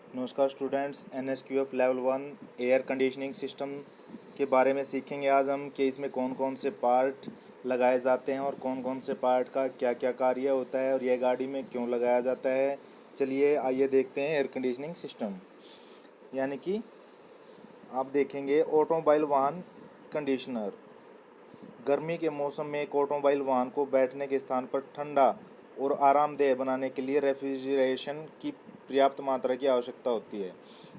नमस्कार students, NSQF level 1 air conditioning system के बारे में सीखेंगे आज हम कि इसमें कौन कौन से पार्ट लगाए जाते हैं और कौन कौन से पार्ट का क्या क्या कार्य होता है और यह गाड़ी में क्यों लगाया जाता है। चलिए आइए देखते हैं एयर कंडीशनिंग सिस्टम। यानी कि आप देखेंगे ऑटोमोबाइल वाहन कंडीशनर। गर्मी के मौसम में एक ऑटोमोबाइल वाहन को बैठने के स्थान पर ठंडा और आरामदेह बनाने के लिए रेफ्रिजरेशन की पर्याप्त मात्रा की आवश्यकता होती है।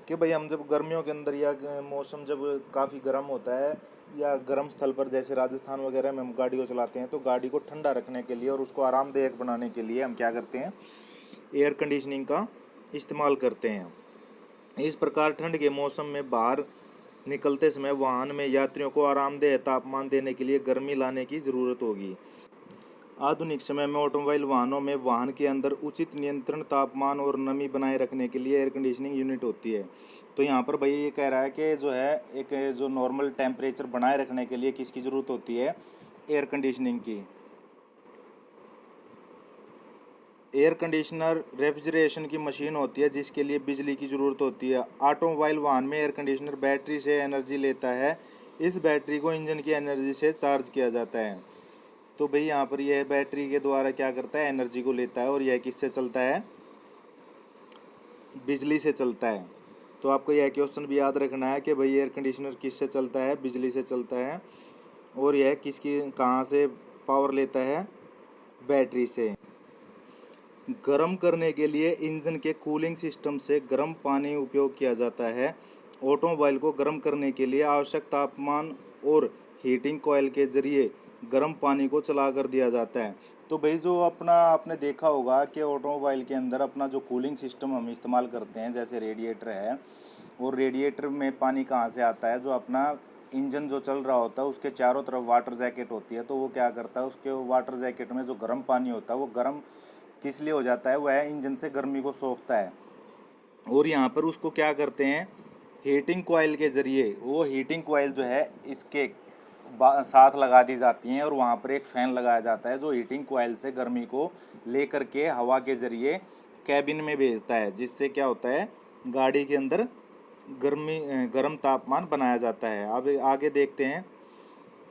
कि भाई हम जब गर्मियों के अंदर या मौसम जब काफ़ी गर्म होता है या गर्म स्थल पर जैसे राजस्थान वगैरह में हम गाड़ी को चलाते हैं तो गाड़ी को ठंडा रखने के लिए और उसको आरामदायक बनाने के लिए हम क्या करते हैं, एयर कंडीशनिंग का इस्तेमाल करते हैं। इस प्रकार ठंड के मौसम में बाहर निकलते समय वाहन में यात्रियों को आरामदेह तापमान देने के लिए गर्मी लाने की ज़रूरत होगी। आधुनिक समय में ऑटोमोबाइल वाहनों में वाहन के अंदर उचित नियंत्रण तापमान और नमी बनाए रखने के लिए एयर कंडीशनिंग यूनिट होती है। तो यहाँ पर भाई ये कह रहा है कि जो है एक जो नॉर्मल टेम्परेचर बनाए रखने के लिए किसकी ज़रूरत होती है, एयर कंडीशनिंग की। एयर कंडीशनर रेफ्रिजरेशन की मशीन होती है जिसके लिए बिजली की ज़रूरत होती है। ऑटोमोबाइल वाहन में एयर कंडीशनर बैटरी से एनर्जी लेता है। इस बैटरी को इंजन की एनर्जी से चार्ज किया जाता है। तो भाई यहाँ पर यह बैटरी के द्वारा क्या करता है, एनर्जी को लेता है और यह किससे चलता है, बिजली से चलता है। तो आपको यह क्वेश्चन भी याद रखना है कि भाई एयर कंडीशनर किससे चलता है, बिजली से चलता है। और यह किसकी कहाँ से पावर लेता है, बैटरी से। गर्म करने के लिए इंजन के कूलिंग सिस्टम से गर्म पानी उपयोग किया जाता है। ऑटोमोबाइल को गर्म करने के लिए आवश्यक तापमान और हीटिंग कॉइल के जरिए गर्म पानी को चला कर दिया जाता है। तो भाई जो अपना आपने देखा होगा कि ऑटोमोबाइल के अंदर अपना जो कूलिंग सिस्टम हम इस्तेमाल करते हैं, जैसे रेडिएटर है, और रेडिएटर में पानी कहाँ से आता है, जो अपना इंजन जो चल रहा होता है उसके चारों तरफ वाटर जैकेट होती है। तो वो क्या करता है, उसके वाटर जैकेट में जो गर्म पानी होता है वो गर्म किस लिए हो जाता है, वह इंजन से गर्मी को सोखता है। और यहाँ पर उसको क्या करते हैं, हीटिंग कॉइल के ज़रिए, वो हीटिंग कॉइल जो है इसके साथ लगा दी जाती हैं और वहाँ पर एक फ़ैन लगाया जाता है जो हीटिंग कॉइल से गर्मी को लेकर के हवा के ज़रिए कैबिन में भेजता है, जिससे क्या होता है, गाड़ी के अंदर गर्म तापमान बनाया जाता है। अब आगे देखते हैं।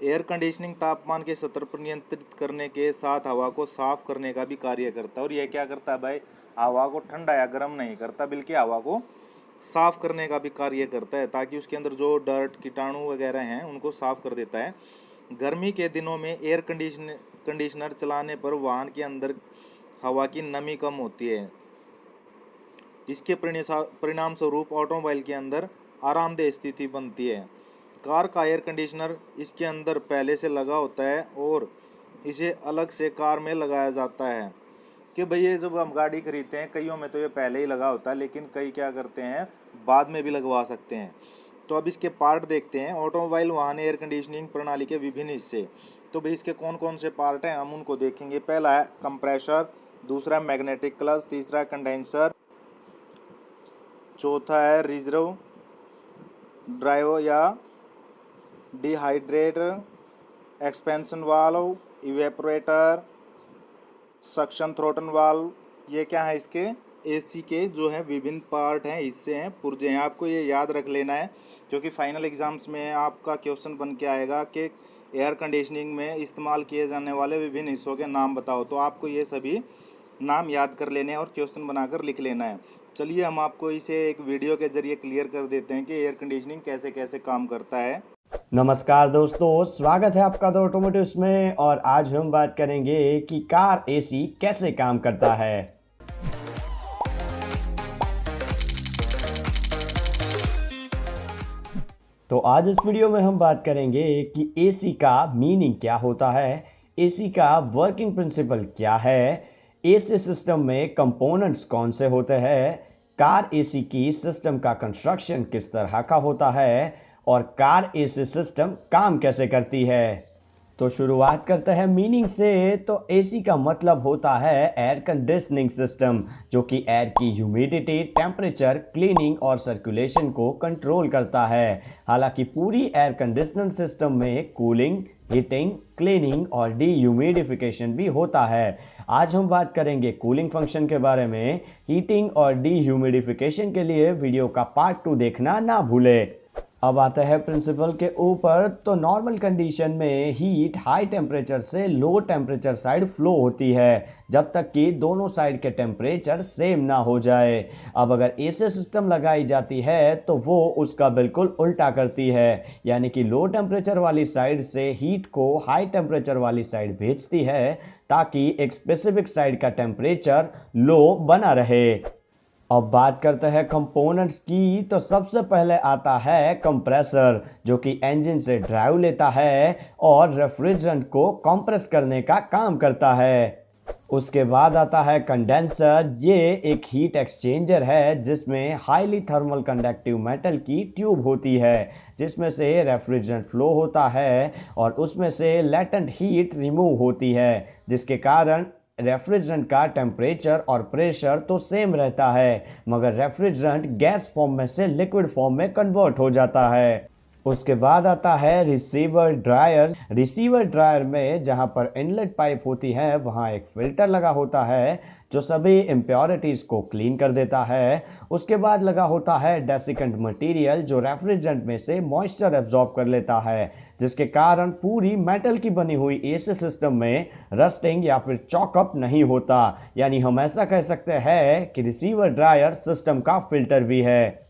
एयर कंडीशनिंग तापमान के स्तर पर नियंत्रित करने के साथ हवा को साफ करने का भी कार्य करता है। और यह क्या करता है भाई, हवा को ठंडा या गर्म नहीं करता बल्कि हवा को साफ करने का भी कार्य करता है, ताकि उसके अंदर जो डर्ट कीटाणु वगैरह हैं उनको साफ कर देता है। गर्मी के दिनों में एयर कंडीशनर चलाने पर वाहन के अंदर हवा की नमी कम होती है। इसके परिणाम स्वरूप ऑटोमोबाइल के अंदर आरामदेह स्थिति बनती है। कार का एयर कंडीशनर इसके अंदर पहले से लगा होता है और इसे अलग से कार में लगाया जाता है। कि भाई ये जब हम गाड़ी खरीदते हैं, कईयों में तो ये पहले ही लगा होता है, लेकिन कई क्या करते हैं, बाद में भी लगवा सकते हैं। तो अब इसके पार्ट देखते हैं। ऑटोमोबाइल वाहन एयर कंडीशनिंग प्रणाली के विभिन्न हिस्से। तो भाई इसके कौन कौन से पार्ट हैं, हम उनको देखेंगे। पहला है कंप्रेसर, दूसरा मैग्नेटिक क्लच, तीसरा कंडेंसर, चौथा है रिजर्व ड्राइव या dehydrator, expansion valve, evaporator, suction throttle valve. ये क्या है, इसके एसी के जो है विभिन्न पार्ट हैं, हिस्से हैं, पुर्जे हैं। आपको ये याद रख लेना है क्योंकि फाइनल एग्जाम्स में आपका क्वेश्चन बन के आएगा कि एयर कंडीशनिंग में इस्तेमाल किए जाने वाले विभिन्न हिस्सों के नाम बताओ। तो आपको ये सभी नाम याद कर लेने हैं और क्वेश्चन बनाकर लिख लेना है। चलिए हम आपको इसे एक वीडियो के जरिए क्लियर कर देते हैं कि एयर कंडीशनिंग कैसे कैसे काम करता है। नमस्कार दोस्तों, स्वागत है आपका द ऑटोमोटिव्स में। और आज हम बात करेंगे कि कार एसी कैसे काम करता है। तो आज इस वीडियो में हम बात करेंगे कि एसी का मीनिंग क्या होता है, एसी का वर्किंग प्रिंसिपल क्या है, एसी सिस्टम में कंपोनेंट्स कौन से होते हैं, कार एसी की सिस्टम का कंस्ट्रक्शन किस तरह का होता है और कार एसी सिस्टम काम कैसे करती है। तो शुरुआत करते हैं मीनिंग से। तो एसी का मतलब होता है एयर कंडीशनिंग सिस्टम, जो कि एयर की ह्यूमिडिटी, टेम्परेचर, क्लीनिंग और सर्कुलेशन को कंट्रोल करता है। हालांकि पूरी एयर कंडीशनिंग सिस्टम में कूलिंग, हीटिंग, क्लीनिंग और डी ह्यूमिडिफिकेशन भी होता है। आज हम बात करेंगे कूलिंग फंक्शन के बारे में। हीटिंग और डीह्यूमिडिफिकेशन के लिए वीडियो का पार्ट 2 देखना ना भूले। अब आता है प्रिंसिपल के ऊपर। तो नॉर्मल कंडीशन में हीट हाई टेम्परेचर से लो टेम्परेचर साइड फ्लो होती है जब तक कि दोनों साइड के टेम्परेचर सेम ना हो जाए। अब अगर ऐसे सिस्टम लगाई जाती है तो वो उसका बिल्कुल उल्टा करती है, यानी कि लो टेम्परेचर वाली साइड से हीट को हाई टेम्परेचर वाली साइड भेजती है ताकि एक स्पेसिफिक साइड का टेम्परेचर लो बना रहे। अब बात करते हैं कंपोनेंट्स की। तो सबसे पहले आता है कंप्रेसर, जो कि इंजन से ड्राइव लेता है और रेफ्रिजरेंट को कंप्रेस करने का काम करता है। उसके बाद आता है कंडेंसर। ये एक हीट एक्सचेंजर है जिसमें हाईली थर्मल कंडक्टिव मेटल की ट्यूब होती है जिसमें से रेफ्रिजरेंट फ्लो होता है और उसमें से लेटेंट हीट रिमूव होती है, जिसके कारण रेफ्रिजरेंट का टेम्परेचर और प्रेशर तो सेम रहता है, मगर रेफ्रिजरेंट गैस फॉर्म में से लिक्विड फॉर्म में कन्वर्ट हो जाता है। उसके बाद आता है रिसीवर ड्रायर। रिसीवर ड्रायर में जहां पर इनलेट पाइप होती है वहां एक फिल्टर लगा होता है जो सभी इम्प्योरिटीज़ को क्लीन कर देता है। उसके बाद लगा होता है डेसिकेंट मटेरियल जो रेफ्रिजरेंट में से मॉइस्चर एब्जॉर्ब कर लेता है, जिसके कारण पूरी मेटल की बनी हुई एसी सिस्टम में रस्टिंग या फिर चॉकअप नहीं होता। यानी हम ऐसा कह सकते हैं कि रिसीवर ड्रायर सिस्टम का फिल्टर भी है।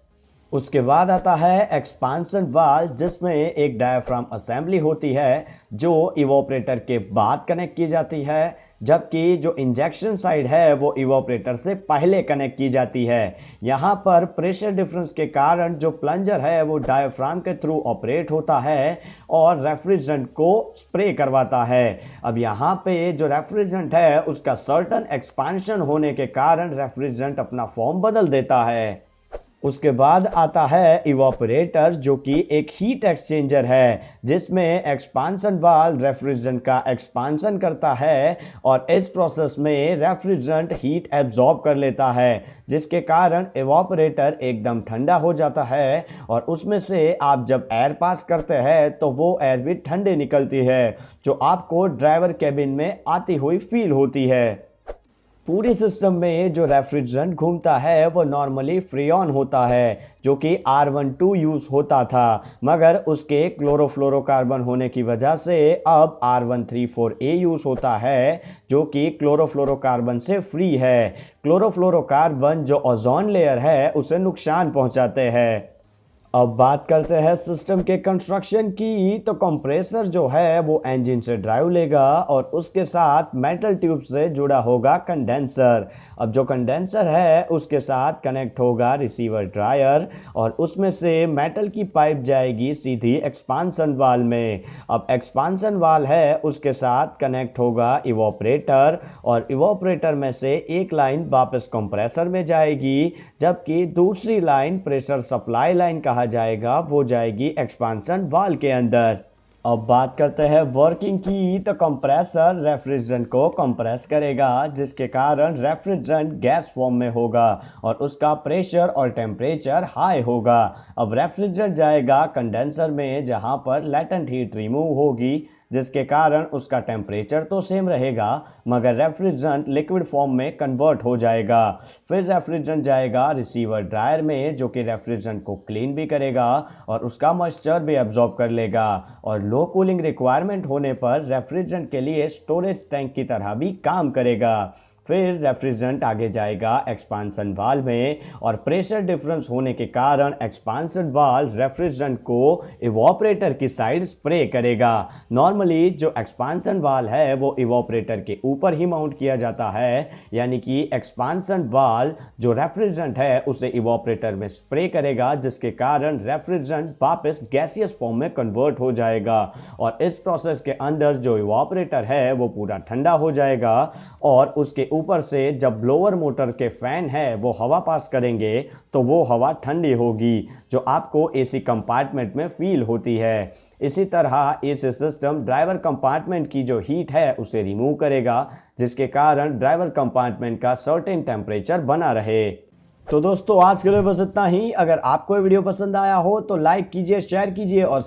उसके बाद आता है एक्सपांसन वाल्व, जिसमें एक डायाफ्राम असेंबली होती है जो इवोपरेटर के बाद कनेक्ट की जाती है, जबकि जो इंजेक्शन साइड है वो इवोपरेटर से पहले कनेक्ट की जाती है। यहाँ पर प्रेशर डिफरेंस के कारण जो प्लंजर है वो डायाफ्राम के थ्रू ऑपरेट होता है और रेफ्रिजरेंट को स्प्रे करवाता है। अब यहाँ पे जो रेफ्रिजरेंट है उसका सर्टन एक्सपांशन होने के कारण रेफ्रिजरेंट अपना फॉर्म बदल देता है। उसके बाद आता है इवापोरेटर, जो कि एक हीट एक्सचेंजर है जिसमें एक्सपांसन वाल्व रेफ्रिजरेंट का एक्सपांसन करता है और इस प्रोसेस में रेफ्रिजरेंट हीट एब्जॉर्ब कर लेता है, जिसके कारण इवापोरेटर एकदम ठंडा हो जाता है और उसमें से आप जब एयर पास करते हैं तो वो एयर भी ठंडी निकलती है जो आपको ड्राइवर केबिन में आती हुई फील होती है। पूरी सिस्टम में जो रेफ्रिजरेंट घूमता है वो नॉर्मली फ्रीऑन होता है, जो कि R12 यूज़ होता था, मगर उसके क्लोरोफ्लोरोकार्बन होने की वजह से अब R134A यूज़ होता है, जो कि क्लोरोफ्लोरोकार्बन से फ्री है। क्लोरोफ्लोरोकार्बन जो ओजोन लेयर है उसे नुकसान पहुंचाते हैं। अब बात करते हैं सिस्टम के कंस्ट्रक्शन की। तो कंप्रेसर जो है वो इंजन से ड्राइव लेगा और उसके साथ मेटल ट्यूब से जुड़ा होगा कंडेंसर। अब जो कंडेंसर है उसके साथ कनेक्ट होगा रिसीवर ड्रायर और उसमें से मेटल की पाइप जाएगी सीधी एक्सपांसन वाल्व में। अब एक्सपांसन वाल्व है उसके साथ कनेक्ट होगा इवोपरेटर और इवोपरेटर में से एक लाइन वापस कंप्रेसर में जाएगी, जबकि दूसरी लाइन प्रेशर सप्लाई लाइन कहा जाएगा वो जाएगी एक्सपांसन वाल्व के अंदर। अब बात करते हैं वर्किंग की। तो कंप्रेसर रेफ्रिजरेंट को कंप्रेस करेगा, जिसके कारण रेफ्रिजरेंट गैस फॉर्म में होगा और उसका प्रेशर और टेम्परेचर हाई होगा। अब रेफ्रिजरेंट जाएगा कंडेंसर में जहां पर लेटेंट हीट रिमूव होगी, जिसके कारण उसका टेम्परेचर तो सेम रहेगा मगर रेफ्रिजरेंट लिक्विड फॉर्म में कन्वर्ट हो जाएगा। फिर रेफ्रिजरेंट जाएगा रिसीवर ड्रायर में, जो कि रेफ्रिजरेंट को क्लीन भी करेगा और उसका मॉइस्चर भी एब्जॉर्ब कर लेगा और लो कूलिंग रिक्वायरमेंट होने पर रेफ्रिजरेंट के लिए स्टोरेज टैंक की तरह भी काम करेगा। फिर रेफ्रिजरेंट आगे जाएगा एक्सपांसन वाल्व में और प्रेशर डिफरेंस होने के कारण एक्सपांसन वाल्व रेफ्रिजरेंट को इवोपरेटर की साइड स्प्रे करेगा। नॉर्मली जो एक्सपांसन वाल्व है वो इवोपरेटर के ऊपर ही माउंट किया जाता है, यानी कि एक्सपांसन वाल्व जो रेफ्रिजरेंट है उसे इवोपरेटर में स्प्रे करेगा, जिसके कारण रेफ्रिजरेंट वापस गैसियस फॉर्म में कन्वर्ट हो जाएगा और इस प्रोसेस के अंदर जो इवोपरेटर है वो पूरा ठंडा हो जाएगा और उसके ऊपर से जब ब्लोअर मोटर के फैन है वो हवा पास करेंगे तो वो हवा ठंडी होगी, जो आपको एसी कंपार्टमेंट में फील होती है। इसी तरह एसी सिस्टम ड्राइवर कंपार्टमेंट की जो हीट है उसे रिमूव करेगा, जिसके कारण ड्राइवर कंपार्टमेंट का सर्टेन टेम्परेचर बना रहे। तो दोस्तों आज के लिए बस इतना ही। अगर आपको वीडियो पसंद आया हो तो लाइक कीजिए, शेयर कीजिए और